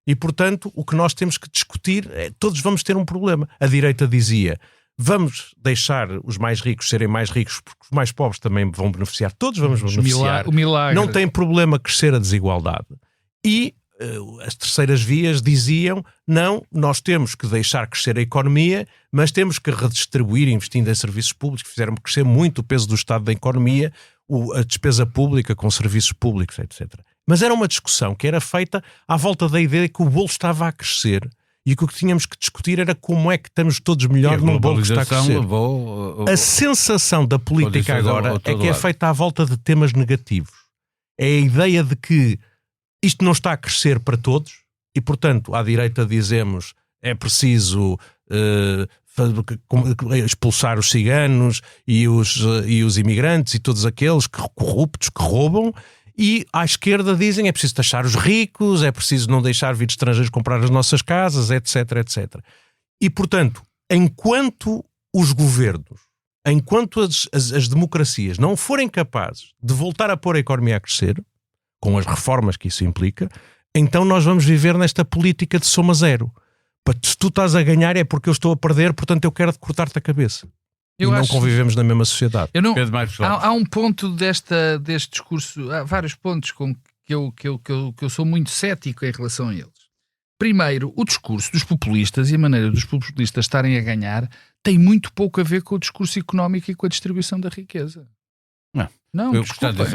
e, portanto, o que nós temos que discutir é todos vamos ter um problema. A direita dizia, vamos deixar os mais ricos serem mais ricos porque os mais pobres também vão beneficiar. Todos vamos beneficiar. O milagre. Não tem problema crescer a desigualdade. E as terceiras vias diziam, não, nós temos que deixar crescer a economia, mas temos que redistribuir investindo em serviços públicos, que fizeram crescer muito o peso do Estado da economia, a despesa pública com serviços públicos, etc. Mas era uma discussão que era feita à volta da ideia que o bolo estava a crescer e que o que tínhamos que discutir era como é que estamos todos melhor num bolo que está a crescer. A sensação da política agora é que é feita à volta de temas negativos. É a ideia de que isto não está a crescer para todos e, portanto, à direita dizemos é preciso expulsar os ciganos e os imigrantes e todos aqueles corruptos que roubam. E à esquerda dizem é preciso taxar os ricos, é preciso não deixar vir estrangeiros comprar as nossas casas, etc, etc. E, portanto, enquanto os governos, enquanto as democracias não forem capazes de voltar a pôr a economia a crescer, com as reformas que isso implica, então nós vamos viver nesta política de soma zero. Se tu estás a ganhar é porque eu estou a perder, portanto eu quero cortar-te a cabeça. E não convivemos na mesma sociedade. Há um ponto deste discurso, há vários pontos com que eu sou muito cético em relação a eles. Primeiro, o discurso dos populistas e a maneira dos populistas estarem a ganhar tem muito pouco a ver com o discurso económico e com a distribuição da riqueza. Não, desculpa.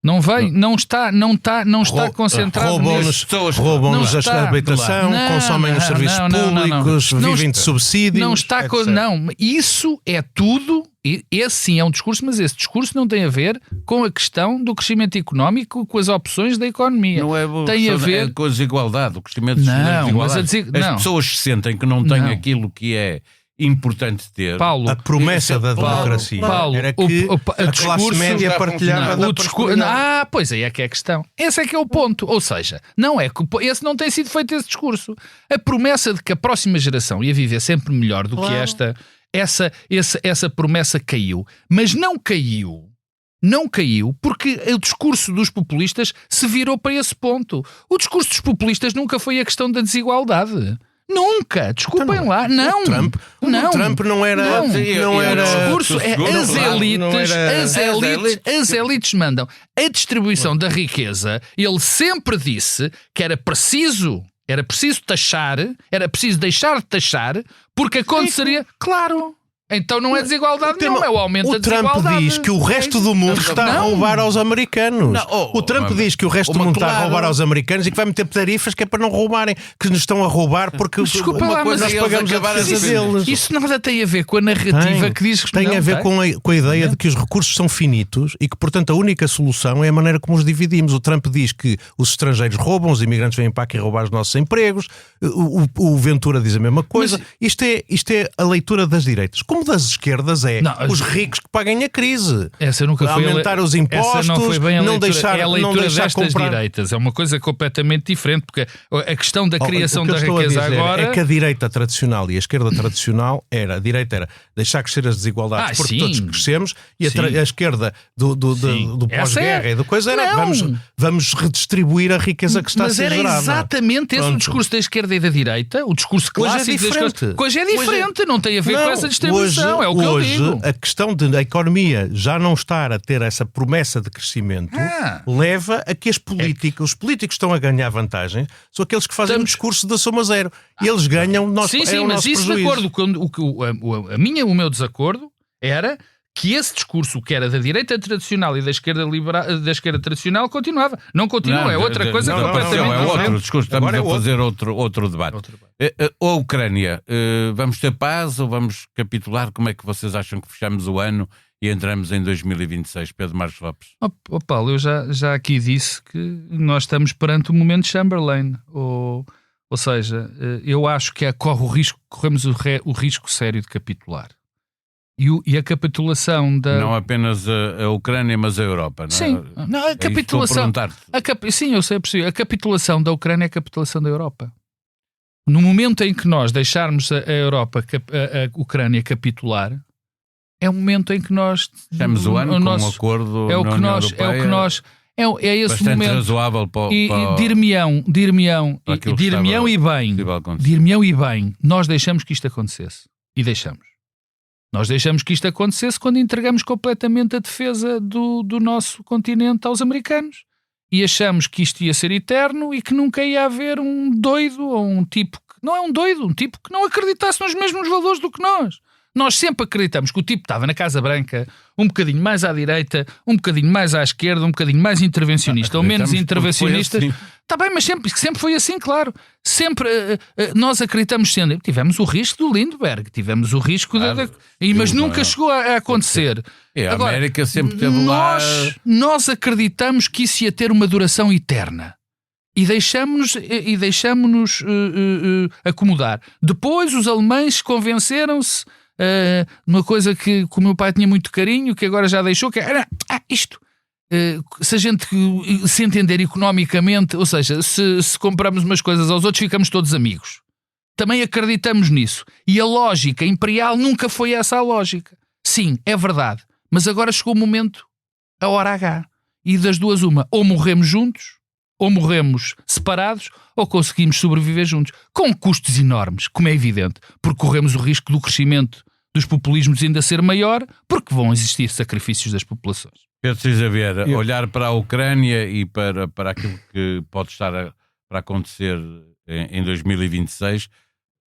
Não está concentrado nisso. Roubam-nos a habitação, consomem os serviços públicos, vivem de subsídios. Isso é tudo. Esse sim é um discurso, mas esse discurso não tem a ver com a questão do crescimento económico, com as opções da economia. Não é, tem a ver com a desigualdade, o crescimento da desigualdade. As pessoas sentem que não têm aquilo que é importante ter. Paulo, a promessa da democracia era que a classe média partilhava da prosperidade. Pois aí é que é a questão. Esse é que é o ponto. Ou seja, esse não tem sido feito esse discurso. A promessa de que a próxima geração ia viver sempre melhor do que esta, essa promessa caiu. Mas não caiu porque o discurso dos populistas se virou para esse ponto. O discurso dos populistas nunca foi a questão da desigualdade. Nunca, desculpem lá, não. Trump não era. Não era. O discurso é as elites mandam. A distribuição da riqueza, ele sempre disse que era preciso taxar, era preciso deixar de taxar, porque aconteceria. Claro, Então não é desigualdade nenhuma, é o aumento da desigualdade. O Trump diz que o resto do mundo está a roubar aos americanos. O Trump diz que o resto do mundo está a roubar aos americanos e que vai meter tarifas que é para não roubarem, que nos estão a roubar porque desculpa uma lá, coisa nós pagamos a defesa deles. Isso nada tem a ver com a narrativa que diz que tem a ver com a ideia de que os recursos são finitos e que, portanto, a única solução é a maneira como os dividimos. O Trump diz que os estrangeiros roubam, os imigrantes vêm para aqui roubar os nossos empregos, o Ventura diz a mesma coisa. Mas isto é a leitura das direitas. Como das esquerdas os ricos que paguem a crise. Essa nunca foi aumentar os impostos, essa não foi bem a leitura, deixar, é a leitura não deixar destas comprar. direitas. É uma coisa completamente diferente, porque a questão da criação da riqueza agora... É que a direita tradicional e a esquerda tradicional a direita era deixar crescer as desigualdades porque todos crescemos, e a esquerda do pós-guerra e do coisa era vamos redistribuir a riqueza que está a ser gerada. Mas era exatamente esse o discurso da esquerda e da direita, o discurso clássico. Hoje é diferente, não tem a ver com essa distribuição, é o que eu digo. A questão da economia já não estar a ter essa promessa de crescimento leva a que os políticos estão a ganhar vantagem, são aqueles que fazem o discurso da soma zero. E eles ganham, mas isso prejuízo. de acordo com o meu desacordo era que esse discurso que era da direita tradicional e da esquerda tradicional continuava. Não continua, é outra coisa completamente diferente. É outro discurso, estamos a fazer outro debate. A Ucrânia, vamos ter paz ou vamos capitular? Como é que vocês acham que fechamos o ano e entramos em 2026, Pedro Marcos Lopes? Paulo, eu já aqui disse que nós estamos perante o momento Chamberlain, ou seja, eu acho que corremos o risco sério de capitular. E a capitulação da... Não apenas a Ucrânia, mas a Europa, não é? Sim, não, a capitulação... Sim, eu sei, a capitulação da Ucrânia é a capitulação da Europa. No momento em que nós deixarmos a Ucrânia capitular, é o momento em que nós... Fechamos o ano com um acordo na União Europeia. É esse bastante momento razoável para dir-me-ão e bem, nós deixamos que isto acontecesse. E deixamos. Nós deixamos que isto acontecesse quando entregamos completamente a defesa do nosso continente aos americanos. E achamos que isto ia ser eterno e que nunca ia haver um doido ou um tipo que... Não é um doido, um tipo que não acreditasse nos mesmos valores do que nós. Nós sempre acreditamos que o tipo estava na Casa Branca um bocadinho mais à direita, um bocadinho mais à esquerda, um bocadinho mais intervencionista ou menos intervencionista. Está bem, mas sempre foi assim, claro. Sempre nós acreditamos sempre. Tivemos o risco do Lindbergh, tivemos o risco mas nunca chegou a acontecer. A América sempre teve lá... Nós acreditamos que isso ia ter uma duração eterna. E deixamos-nos acomodar. Depois os alemães convenceram-se uma coisa que o meu pai tinha muito carinho, que agora já deixou, que era isto. Se a gente se entender economicamente, ou seja, se compramos umas coisas aos outros, ficamos todos amigos. Também acreditamos nisso. E a lógica imperial nunca foi essa a lógica. Sim, é verdade. Mas agora chegou o momento, a hora H. E das duas uma, ou morremos juntos, ou morremos separados, ou conseguimos sobreviver juntos. Com custos enormes, como é evidente, porque corremos o risco do crescimento dos populismos ainda ser maior, porque vão existir sacrifícios das populações. Pedro Cisa Vieira, olhar para a Ucrânia e para aquilo que pode estar para acontecer em 2026,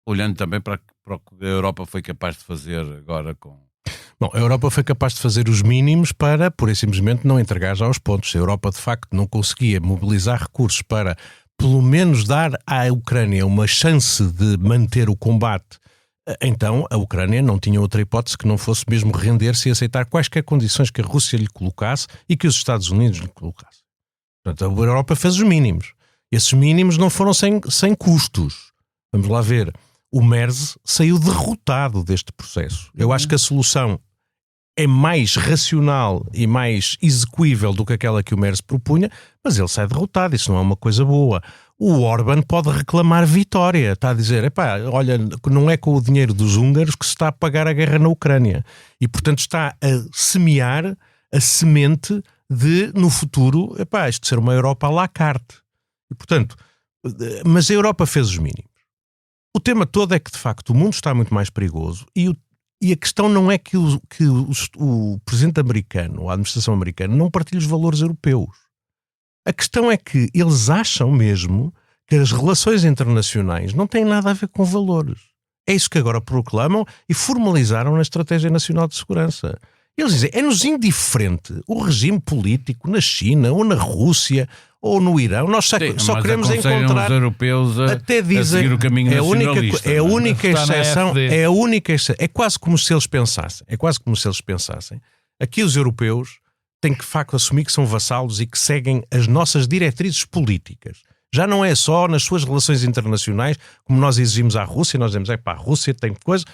olhando também para o que a Europa foi capaz de fazer agora com... Bom, a Europa foi capaz de fazer os mínimos para, pura e simplesmente, não entregar já aos pontos. A Europa, de facto, não conseguia mobilizar recursos para, pelo menos, dar à Ucrânia uma chance de manter o combate. Então, a Ucrânia não tinha outra hipótese que não fosse mesmo render-se e aceitar quaisquer condições que a Rússia lhe colocasse e que os Estados Unidos lhe colocassem. Portanto, a Europa fez os mínimos. Esses mínimos não foram sem custos. Vamos lá ver. O Merz saiu derrotado deste processo. Eu acho que a solução é mais racional e mais execuível do que aquela que o Merz propunha, mas ele sai derrotado, isso não é uma coisa boa. O Orbán pode reclamar vitória, está a dizer, olha, não é com o dinheiro dos húngaros que se está a pagar a guerra na Ucrânia. E, portanto, está a semear a semente de, no futuro, isto ser uma Europa à la carte. E, portanto, mas a Europa fez os mínimos. O tema todo é que, de facto, o mundo está muito mais perigoso e a questão não é que o presidente americano, a administração americana, não partilha os valores europeus. A questão é que eles acham mesmo que as relações internacionais não têm nada a ver com valores. É isso que agora proclamam e formalizaram na Estratégia Nacional de Segurança. Eles dizem, é-nos indiferente o regime político na China, ou na Rússia, ou no Irão. Nós só queremos encontrar... os europeus até dizem, a seguir o caminho nacionalista. É a única exceção. É quase como se eles pensassem. Aqui os europeus têm que, de facto, assumir que são vassalos e que seguem as nossas diretrizes políticas. Já não é só nas suas relações internacionais, como nós exigimos à Rússia, nós dizemos, a Rússia tem coisa,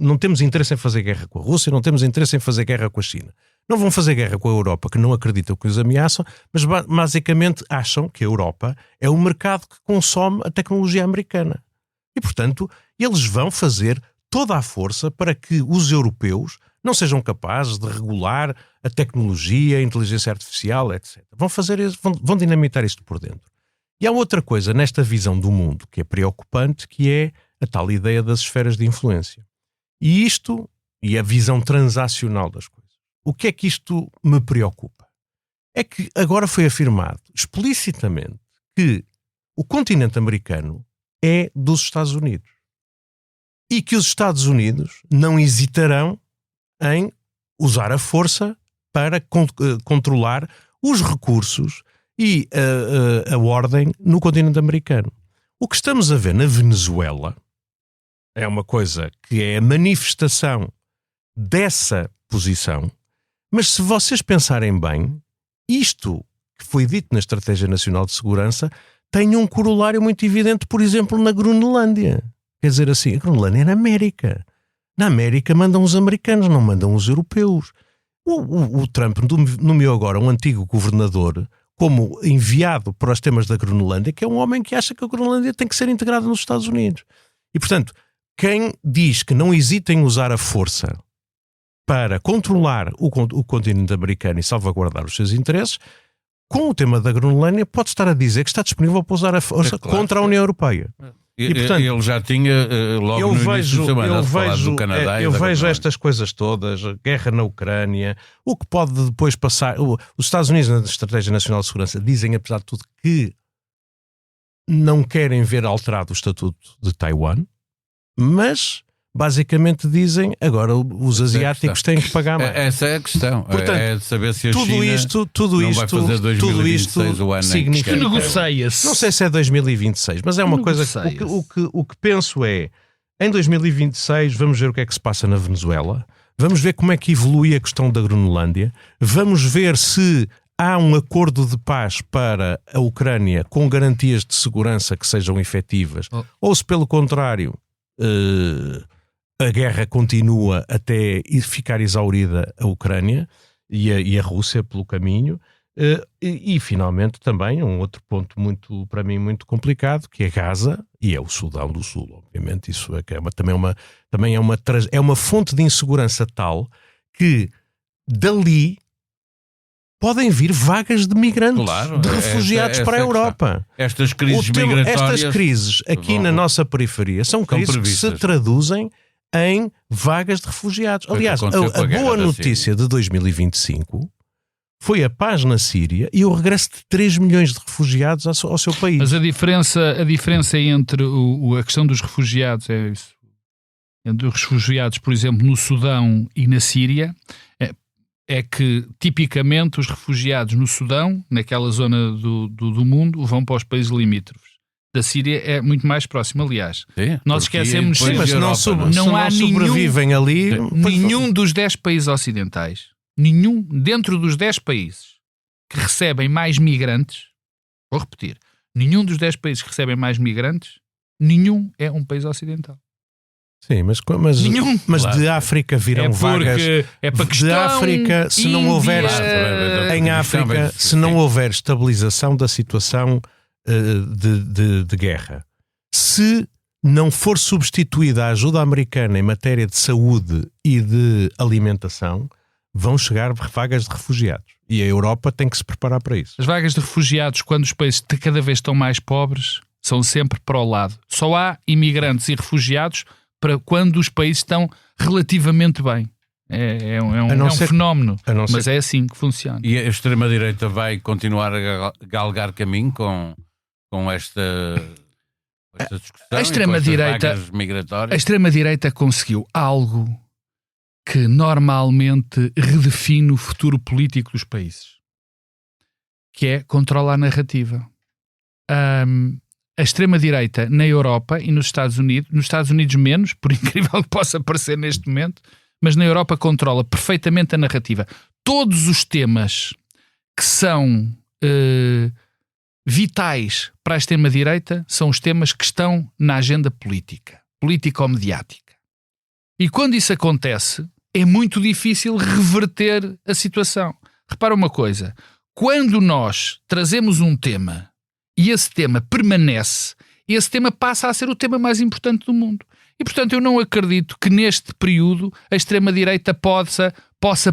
não temos interesse em fazer guerra com a Rússia, não temos interesse em fazer guerra com a China. Não vão fazer guerra com a Europa, que não acreditam que os ameaçam, mas basicamente acham que a Europa é o mercado que consome a tecnologia americana. E, portanto, eles vão fazer toda a força para que os europeus não sejam capazes de regular a tecnologia, a inteligência artificial, etc. Vão dinamitar isto por dentro. E há outra coisa nesta visão do mundo que é preocupante, que é a tal ideia das esferas de influência. E a visão transacional das coisas. O que é que isto me preocupa? É que agora foi afirmado explicitamente que o continente americano é dos Estados Unidos. E que os Estados Unidos não hesitarão em usar a força para controlar os recursos e a ordem no continente americano. O que estamos a ver na Venezuela é uma coisa que é a manifestação dessa posição, mas se vocês pensarem bem, isto que foi dito na Estratégia Nacional de Segurança tem um corolário muito evidente, por exemplo, na Groenlândia. Quer dizer assim, a Groenlândia é na América. Na América mandam os americanos, não mandam os europeus. O Trump nomeou agora um antigo governador como enviado para os temas da Groenlândia, que é um homem que acha que a Groenlândia tem que ser integrada nos Estados Unidos. E, portanto, quem diz que não hesita em usar a força para controlar o continente americano e salvaguardar os seus interesses, com o tema da Groenlândia, pode estar a dizer que está disponível para usar a força contra a União Europeia. E, portanto, ele já tinha logo no início da semana falado do Canadá. Eu vejo estas coisas todas, guerra na Ucrânia, o que pode depois passar. Os Estados Unidos, na Estratégia Nacional de Segurança, dizem, apesar de tudo, que não querem ver alterado o estatuto de Taiwan, mas basicamente dizem agora os asiáticos têm que pagar mais. Essa é a questão. Portanto, é de saber se a China tudo vai fazer 2026 o ano significa que negocia-se. Não sei se é 2026, mas é uma coisa que o que penso é, em 2026 vamos ver o que é que se passa na Venezuela, vamos ver como é que evolui a questão da Groenlândia, vamos ver se há um acordo de paz para a Ucrânia com garantias de segurança que sejam efetivas, ou se pelo contrário a guerra continua até ficar exaurida a Ucrânia e a Rússia pelo caminho. E finalmente também um outro ponto para mim muito complicado, que é Gaza e é o Sudão do Sul, obviamente. Isso é uma fonte de insegurança tal que dali podem vir vagas de migrantes, de refugiados para a Europa. Estas crises migratórias... Estas crises aqui na nossa periferia são crises que se traduzem em vagas de refugiados. Aliás, a boa notícia de 2025 foi a paz na Síria e o regresso de 3 milhões de refugiados ao seu país. Mas a diferença entre a questão dos refugiados, é isso, entre os refugiados, por exemplo, no Sudão e na Síria, é que tipicamente os refugiados no Sudão, naquela zona do mundo, vão para os países limítrofes. Da Síria é muito mais próximo, aliás. Sim, nós esquecemos sempre, mas não há sobrevivem ali. Nenhum dos 10 países ocidentais, dentro dos 10 países que recebem mais migrantes, vou repetir, nenhum dos 10 países que recebem mais migrantes, nenhum é um país ocidental. Sim, mas claro. De África virão vagas. É Paquistão, de África, se não houver em África, se não houver estabilização da situação de guerra, se não for substituída a ajuda americana em matéria de saúde e de alimentação, vão chegar vagas de refugiados. E a Europa tem que se preparar para isso. As vagas de refugiados, quando os países cada vez estão mais pobres, são sempre para o lado. Só há imigrantes e refugiados para quando os países estão relativamente bem. É um fenómeno, mas é assim que funciona. E a extrema-direita vai continuar a galgar caminho com esta essa discussão, a extrema-direita, vagas migratórias. a extrema-direita conseguiu algo que normalmente redefine o futuro político dos países, que é controlar a narrativa. A extrema-direita na Europa e nos Estados Unidos menos, por incrível que possa parecer neste momento, mas na Europa controla perfeitamente a narrativa. Todos os temas que são vitais para a extrema-direita são os temas que estão na agenda político-mediática. E quando isso acontece, é muito difícil reverter a situação. Repara uma coisa, quando nós trazemos um tema e esse tema permanece, esse tema passa a ser o tema mais importante do mundo. E, portanto, eu não acredito que neste período a extrema-direita possa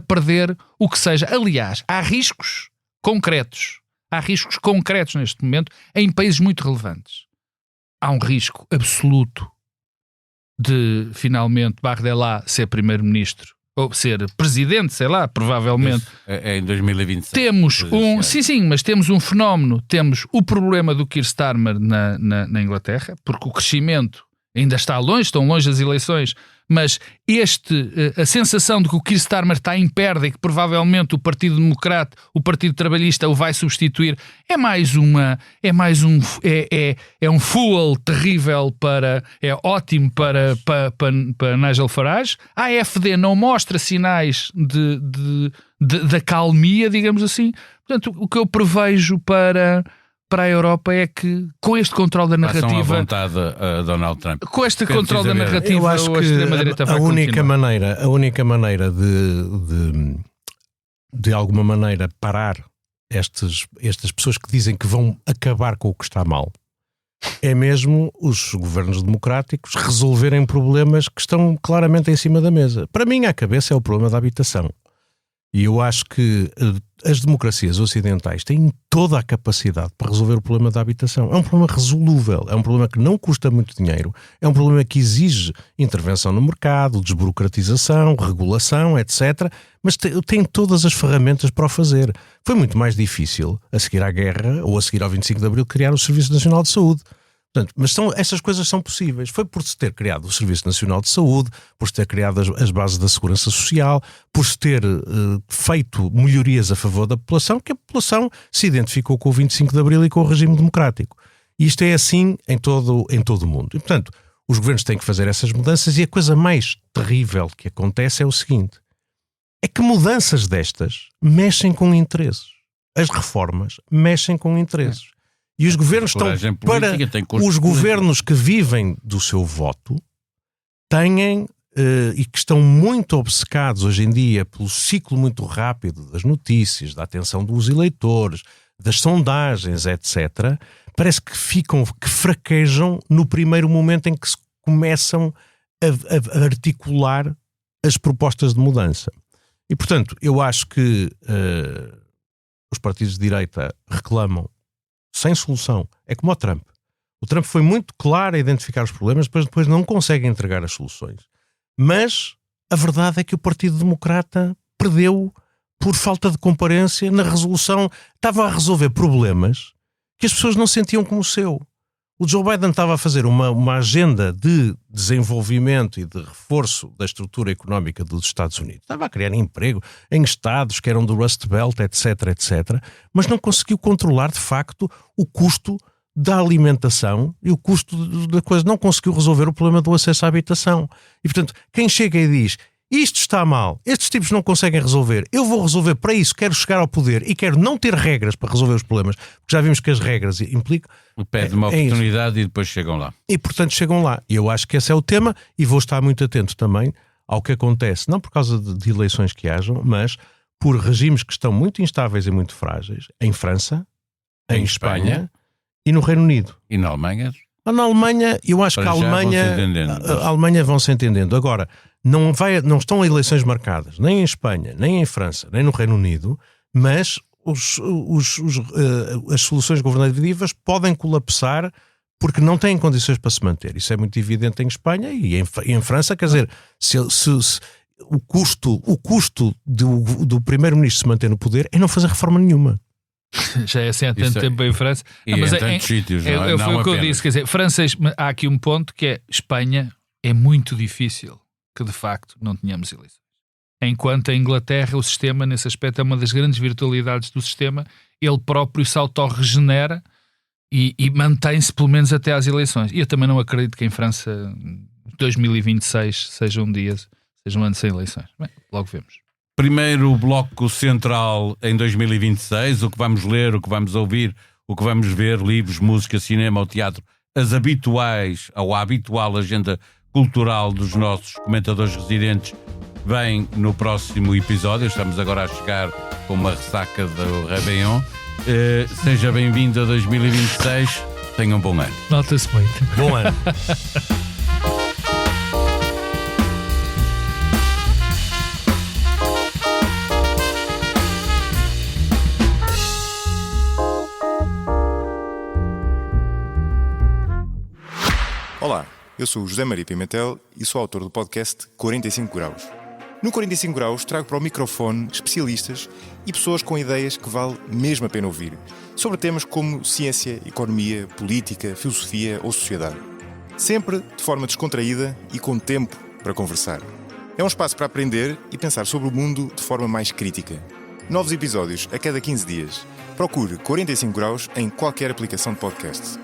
perder o que seja. Aliás, há riscos concretos. Há riscos concretos neste momento em países muito relevantes. Há um risco absoluto de, finalmente, Bardella ser primeiro-ministro ou ser presidente, sei lá, provavelmente. É em 2026. Temos mas temos um fenómeno. Temos o problema do Keir Starmer na Inglaterra, porque o crescimento ainda está longe, estão longe as eleições, mas a sensação de que o Keir Starmer está em perda e que provavelmente o Partido Democrata, o Partido Trabalhista o vai substituir, é um fuel terrível é ótimo para Nigel Farage. A AfD não mostra sinais de calmia, digamos assim. Portanto, o que eu prevejo para a Europa é que, com este controle da narrativa, passam à vontade a Donald Trump. Com este controle da narrativa, eu acho que a única maneira de alguma maneira parar estas pessoas que dizem que vão acabar com o que está mal é mesmo os governos democráticos resolverem problemas que estão claramente em cima da mesa. Para mim, à cabeça é o problema da habitação. E eu acho que as democracias ocidentais têm toda a capacidade para resolver o problema da habitação. É um problema resolúvel, é um problema que não custa muito dinheiro, é um problema que exige intervenção no mercado, desburocratização, regulação, etc. Mas tem todas as ferramentas para o fazer. Foi muito mais difícil, a seguir à guerra ou a seguir ao 25 de Abril, criar o Serviço Nacional de Saúde. Portanto, mas essas coisas são possíveis. Foi por se ter criado o Serviço Nacional de Saúde, por se ter criado as bases da Segurança Social, por se ter feito melhorias a favor da população, que a população se identificou com o 25 de Abril e com o regime democrático. E isto é assim em todo o mundo. E, portanto, os governos têm que fazer essas mudanças, e a coisa mais terrível que acontece é o seguinte: é que mudanças destas mexem com interesses. As reformas mexem com interesses. E os governos estão para os governos que vivem do seu voto têm e que estão muito obcecados hoje em dia pelo ciclo muito rápido das notícias, da atenção dos eleitores, das sondagens, etc. Parece que fraquejam no primeiro momento em que se começam a articular as propostas de mudança. E, portanto, eu acho que os partidos de direita reclamam sem solução. É como o Trump. O Trump foi muito claro a identificar os problemas, depois não consegue entregar as soluções. Mas a verdade é que o Partido Democrata perdeu por falta de comparência na resolução. Estava a resolver problemas que as pessoas não sentiam como o seu. O Joe Biden estava a fazer uma agenda de desenvolvimento e de reforço da estrutura económica dos Estados Unidos. Estava a criar emprego em estados que eram do Rust Belt, etc., etc., mas não conseguiu controlar, de facto, o custo da alimentação e o custo da coisa. Não conseguiu resolver o problema do acesso à habitação. E, portanto, quem chega e diz: isto está mal, estes tipos não conseguem resolver, eu vou resolver, para isso quero chegar ao poder e quero não ter regras para resolver os problemas, porque já vimos que as regras implicam... Pede uma oportunidade e depois chegam lá. E, portanto, chegam lá. E eu acho que esse é o tema, e vou estar muito atento também ao que acontece, não por causa de eleições que hajam, mas por regimes que estão muito instáveis e muito frágeis, em França, em Espanha e no Reino Unido. E na Alemanha? Na Alemanha, eu acho que a Alemanha vão se entendendo. Agora, não estão eleições marcadas, nem em Espanha, nem em França, nem no Reino Unido, mas as soluções governativas podem colapsar porque não têm condições para se manter. Isso é muito evidente em Espanha e em França. Quer dizer, se o custo do primeiro-ministro se manter no poder é não fazer reforma nenhuma. Já é assim há tanto Isso é- tempo em França. E Não, mas em tantos sítios, não é? foi Não o que eu apenas. disse. Quer dizer, França, há aqui um ponto que é: Espanha é muito difícil que de facto não tenhamos eleições. Enquanto a Inglaterra, o sistema, nesse aspecto, é uma das grandes virtualidades do sistema, ele próprio se autorregenera e mantém-se pelo menos até às eleições. E eu também não acredito que em França 2026 seja um ano sem eleições. Bem, logo vemos. Primeiro bloco central em 2026, o que vamos ler, o que vamos ouvir, o que vamos ver, livros, música, cinema ou teatro, as habituais, ou a habitual agenda cultural dos nossos comentadores residentes, vem no próximo episódio. Estamos agora a chegar com uma ressaca do Réveillon. Seja bem-vindo a 2026, tenham um bom ano. Nota-se muito. Bom ano. Olá, eu sou o José Maria Pimentel e sou autor do podcast 45 Graus. No 45 Graus trago para o microfone especialistas e pessoas com ideias que vale mesmo a pena ouvir, sobre temas como ciência, economia, política, filosofia ou sociedade. Sempre de forma descontraída e com tempo para conversar. É um espaço para aprender e pensar sobre o mundo de forma mais crítica. Novos episódios a cada 15 dias. Procure 45 Graus em qualquer aplicação de podcast.